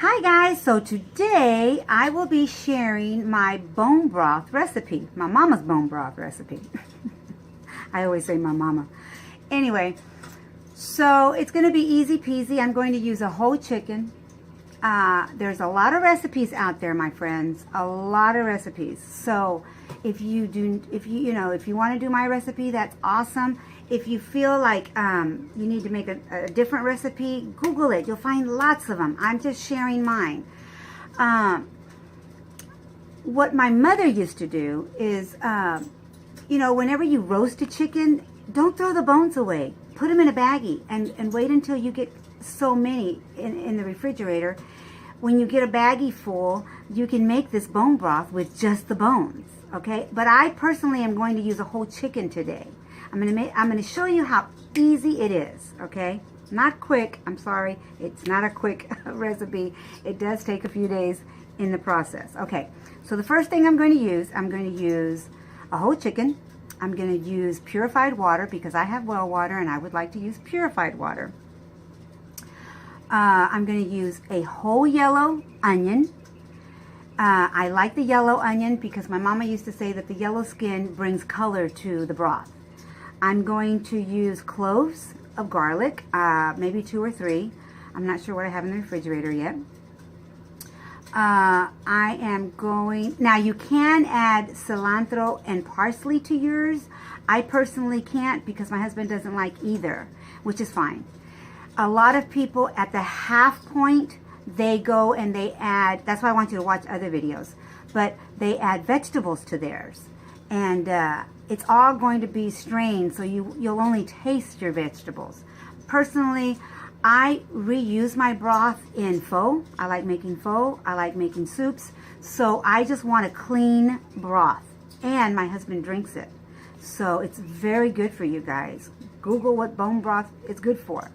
Hi guys, so today I will be sharing my bone broth recipe, my mama's bone broth recipe. I always say my mama. Anyway, so it's going to be easy peasy. I'm going to use a whole chicken. There's a lot of recipes out there, my friends, a lot of recipes. So if you want to do my recipe, that's awesome. If you feel like you need to make a different recipe, Google it. You'll find lots of them. I'm just sharing mine. What my mother used to do is, whenever you roast a chicken, don't throw the bones away. Put them in a baggie and wait until you get so many in the refrigerator. When you get a baggie full, you can make this bone broth with just the bones, okay? But I personally am going to use a whole chicken today. I'm going to show you how easy it is, okay? Not quick, I'm sorry. It's not a quick recipe. It does take a few days in the process. Okay, so the first thing I'm going to use a whole chicken. I'm going to use purified water because I have well water and I would like to use purified water. I'm going to use a whole yellow onion. I like the yellow onion because my mama used to say that the yellow skin brings color to the broth. I'm going to use cloves of garlic, maybe 2 or 3. I'm not sure what I have in the refrigerator yet. Now you can add cilantro and parsley to yours. I personally can't because my husband doesn't like either, which is fine. A lot of people at the half point, they go and they add, that's why I want you to watch other videos, but they add vegetables to theirs. And it's all going to be strained, so you'll only taste your vegetables. Personally, I reuse my broth in pho. I like making pho. I like making soups. So I just want a clean broth. And my husband drinks it. So it's very good for you guys. Google what bone broth is good for.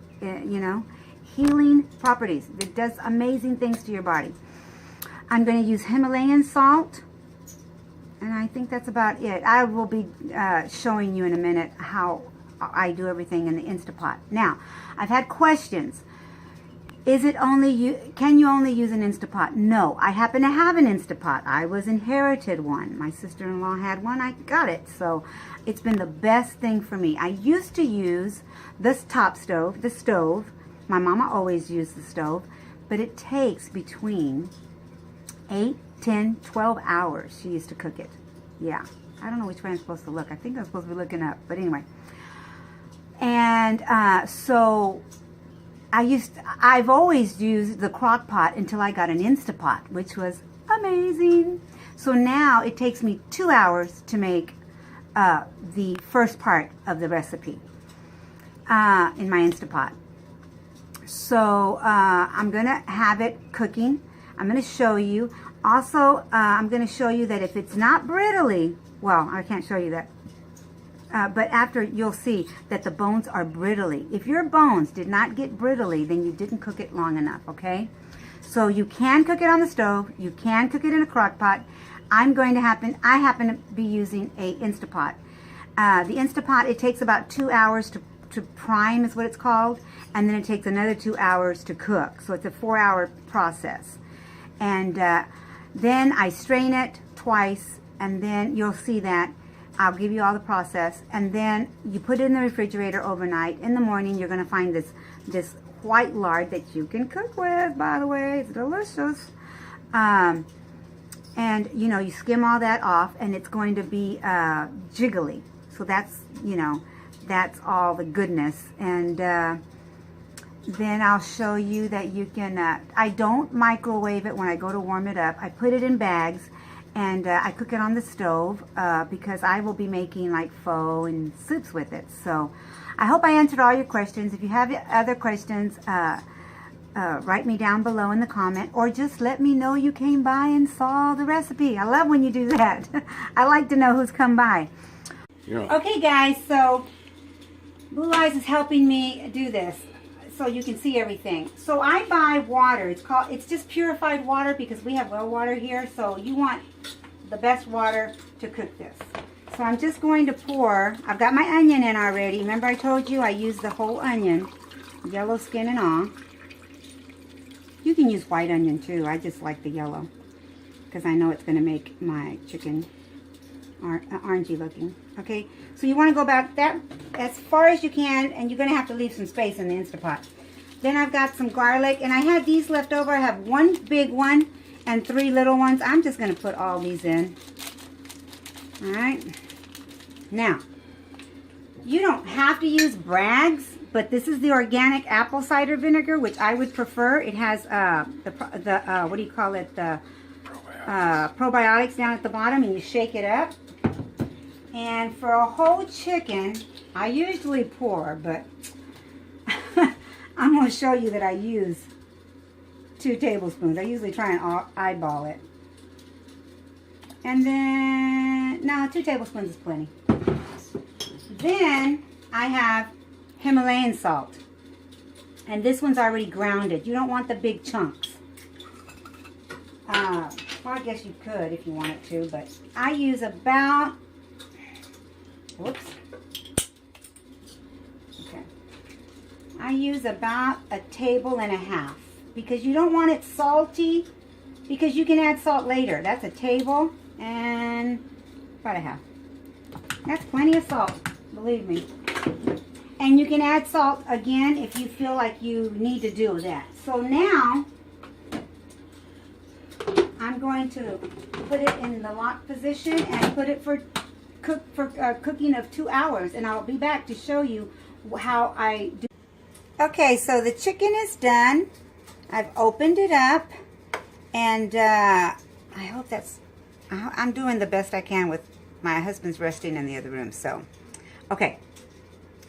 Healing properties. It does amazing things to your body. I'm going to use Himalayan salt. And I think that's about it. I will be showing you in a minute how I do everything in the Instapot. Now, I've had questions. Can you only use an Instapot? No, I happen to have an Instapot. I was inherited one. My sister-in-law had one. I got it. So it's been the best thing for me. I used to use this top stove, the stove. My mama always used the stove. But it takes between 8, 10, 12 hours she used to cook it. Yeah. I don't know which way I'm supposed to look. I think I'm supposed to be looking up. But anyway. And so I've always used the crock pot until I got an Instapot, which was amazing. So now it takes me 2 hours to make the first part of the recipe in my Instapot. So I'm going to have it cooking. I'm going to show you. Also, I'm going to show you that if it's not brittly, well, I can't show you that. But after, you'll see that the bones are brittly. If your bones did not get brittly, then you didn't cook it long enough, okay? So you can cook it on the stove. You can cook it in a crock pot. I happen to be using a Instapot. The Instapot, it takes about 2 hours to prime is what it's called. And then it takes another 2 hours to cook. So it's a 4-hour process. And then I strain it twice, and then you'll see that. I'll give you all the process. And then you put it in the refrigerator overnight. In the morning, you're going to find this white lard that you can cook with, by the way. It's delicious. And, you skim all that off, and it's going to be jiggly. So that's all the goodness. And then I'll show you that you can, I don't microwave it when I go to warm it up. I put it in bags, and I cook it on the stove because I will be making like pho and soups with it. So I hope I answered all your questions. If you have other questions, write me down below in the comment, or just let me know you came by and saw the recipe. I love when you do that. I like to know who's come by. Yeah. Okay guys, so Blue Eyes is helping me do this so you can see everything. So I buy water. It's just purified water because we have well water here. So you want the best water to cook this. So I'm just going to pour. I've got my onion in already. Remember I told you I used the whole onion, yellow skin and all. You can use white onion too. I just like the yellow because I know it's going to make my chicken orangey looking. Okay, so you want to go about that as far as you can, and you're going to have to leave some space in the Instapot. Then I've got some garlic, and I had these left over. I have one big one and 3 little ones. I'm just going to put all these in. All right. Now, you don't have to use Bragg's, but this is the organic apple cider vinegar, which I would prefer. It has what do you call it? The probiotics down at the bottom, and you shake it up. And for a whole chicken, I usually pour, but I'm going to show you that I use 2 tablespoons. I usually try and eyeball it. And then, no, 2 tablespoons is plenty. Then I have Himalayan salt. And this one's already grounded. You don't want the big chunks. Well, I guess you could if you wanted to, but I use about, whoops. Okay. I use about 1.5 tablespoons because you don't want it salty, because you can add salt later. That's 1 table and about 1/2. That's plenty of salt, believe me. And you can add salt again if you feel like you need to do that. So now I'm going to put it in the lock position and put it for cooking of 2 hours, and I'll be back to show you how I do. Okay, so the chicken is done. I've opened it up, and I hope I'm doing the best I can with my husband's resting in the other room. So, okay.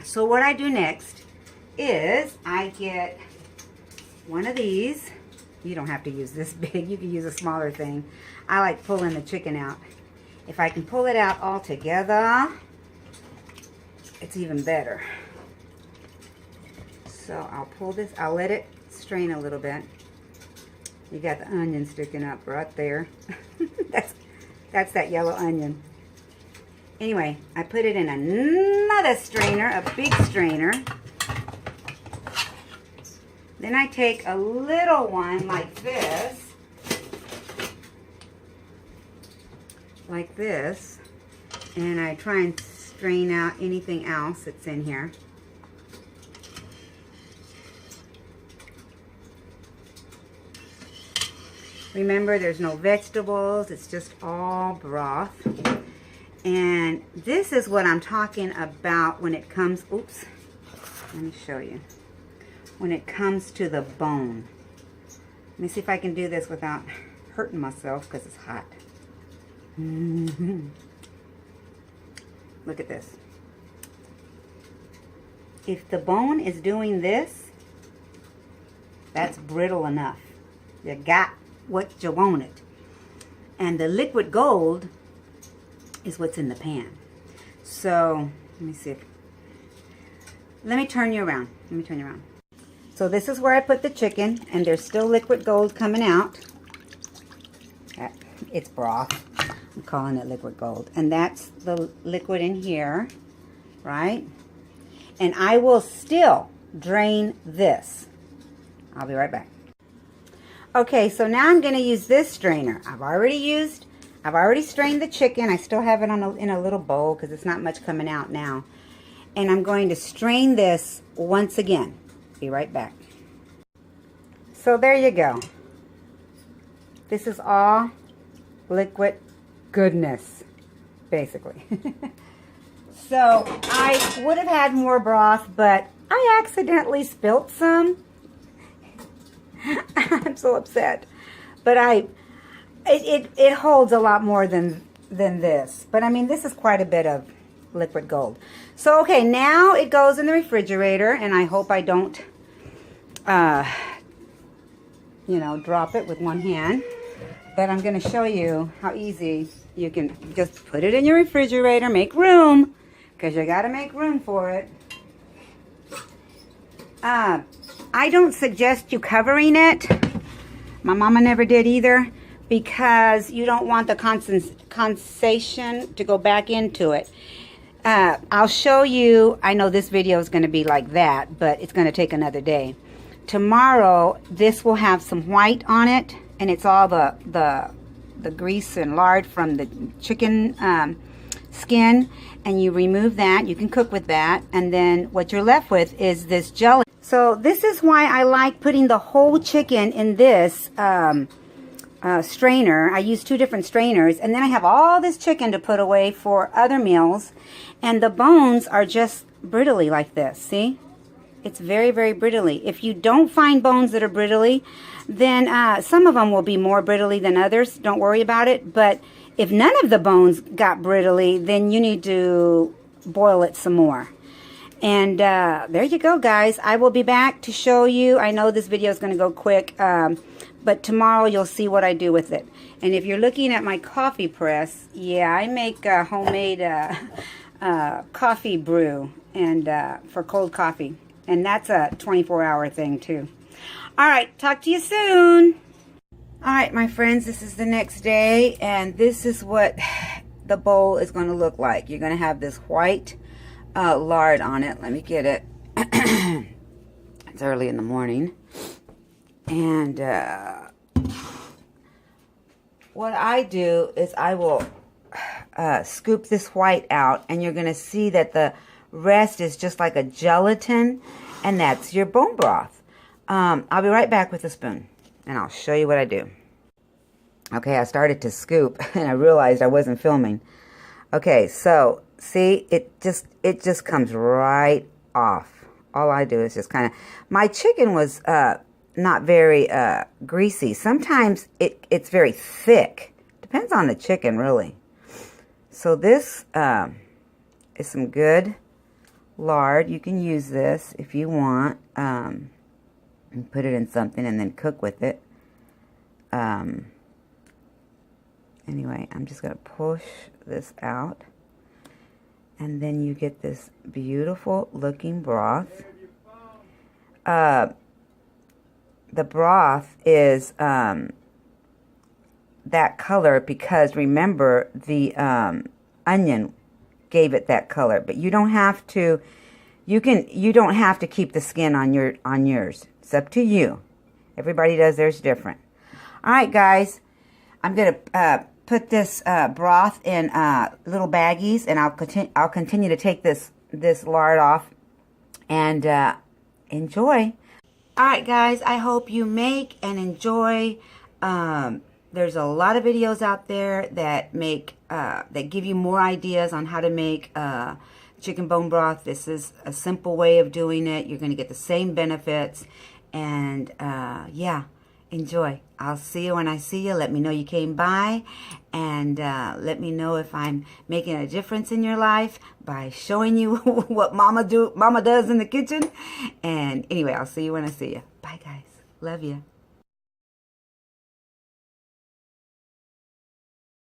So what I do next is I get one of these. You don't have to use this big. You can use a smaller thing. I like pulling the chicken out. If I can pull it out all together, it's even better. So I'll pull this. I'll let it strain a little bit. You got the onion sticking up right there. That's that yellow onion. Anyway, I put it in another strainer, a big strainer. Then I take a little one like this, and I try and strain out anything else that's in here. Remember, there's no vegetables, it's just all broth. And this is what I'm talking about when it comes, oops, let me show you. When it comes to the bone. Let me see if I can do this without hurting myself because it's hot. Look at this. If the bone is doing this, that's brittle enough. You got what you wanted. And the liquid gold is what's in the pan. So, let me see if, let me turn you around. So this is where I put the chicken, and there's still liquid gold coming out. It's broth. I'm calling it liquid gold. And that's the liquid in here, right? And I will still drain this. I'll be right back. Okay, so now I'm going to use this strainer. I've already strained the chicken. I still have it in a little bowl because it's not much coming out now. And I'm going to strain this once again. Be right back. So there you go. This is all liquid goodness, basically. So I would have had more broth, but I accidentally spilt some. I'm so upset. But it holds a lot more than this. But I mean, this is quite a bit of liquid gold. So okay, now it goes in the refrigerator, and I hope I don't you know, drop it with one hand. But I'm going to show you how easy you can just put it in your refrigerator, make room, because you got to make room for it. I don't suggest you covering it. My mama never did either, because you don't want the condensation to go back into it. I'll show you. I know this video is going to be like that, but it's going to take another day. tomorrow this will have some white on it, and it's all the grease and lard from the chicken skin, and you remove that. You can cook with that, and then what you're left with is this jelly. So this is why I like putting the whole chicken in this strainer. I use 2 different strainers, and then I have all this chicken to put away for other meals, and the bones are just brittly like this. See? It's very, very brittly. If you don't find bones that are brittly, then some of them will be more brittly than others. Don't worry about it. But if none of the bones got brittly, then you need to boil it some more. And there you go, guys. I will be back to show you. I know this video is going to go quick, but tomorrow you'll see what I do with it. And if you're looking at my coffee press, yeah, I make homemade coffee brew and for cold coffee. And that's a 24-hour thing, too. All right, talk to you soon. All right, my friends, this is the next day, and this is what the bowl is going to look like. You're going to have this white lard on it. Let me get it. It's early in the morning. And what I do is I will scoop this white out, and you're going to see that the rest is just like a gelatin, and that's your bone broth. I'll be right back with a spoon, and I'll show you what I do. Okay, I started to scoop, and I realized I wasn't filming. Okay, so see, it just comes right off. All I do is just kind of, my chicken was not very greasy. Sometimes it's very thick. Depends on the chicken, really. So this is some good lard. You can use this if you want, and put it in something and then cook with it. Anyway, I'm just going to push this out, and then you get this beautiful looking broth. The broth is that color because, remember, the onion gave it that color, but you don't have to. You don't have to keep the skin on yours. It's up to you. Everybody does theirs different. All right, guys, I'm gonna put this broth in little baggies, and I'll continue to take this lard off and enjoy. All right, guys, I hope you make and enjoy. There's a lot of videos out there that that give you more ideas on how to make chicken bone broth. This is a simple way of doing it. You're going to get the same benefits, and yeah, enjoy. I'll see you when I see you. Let me know you came by, and let me know if I'm making a difference in your life by showing you what Mama does in the kitchen. And anyway, I'll see you when I see you. Bye, guys. Love you.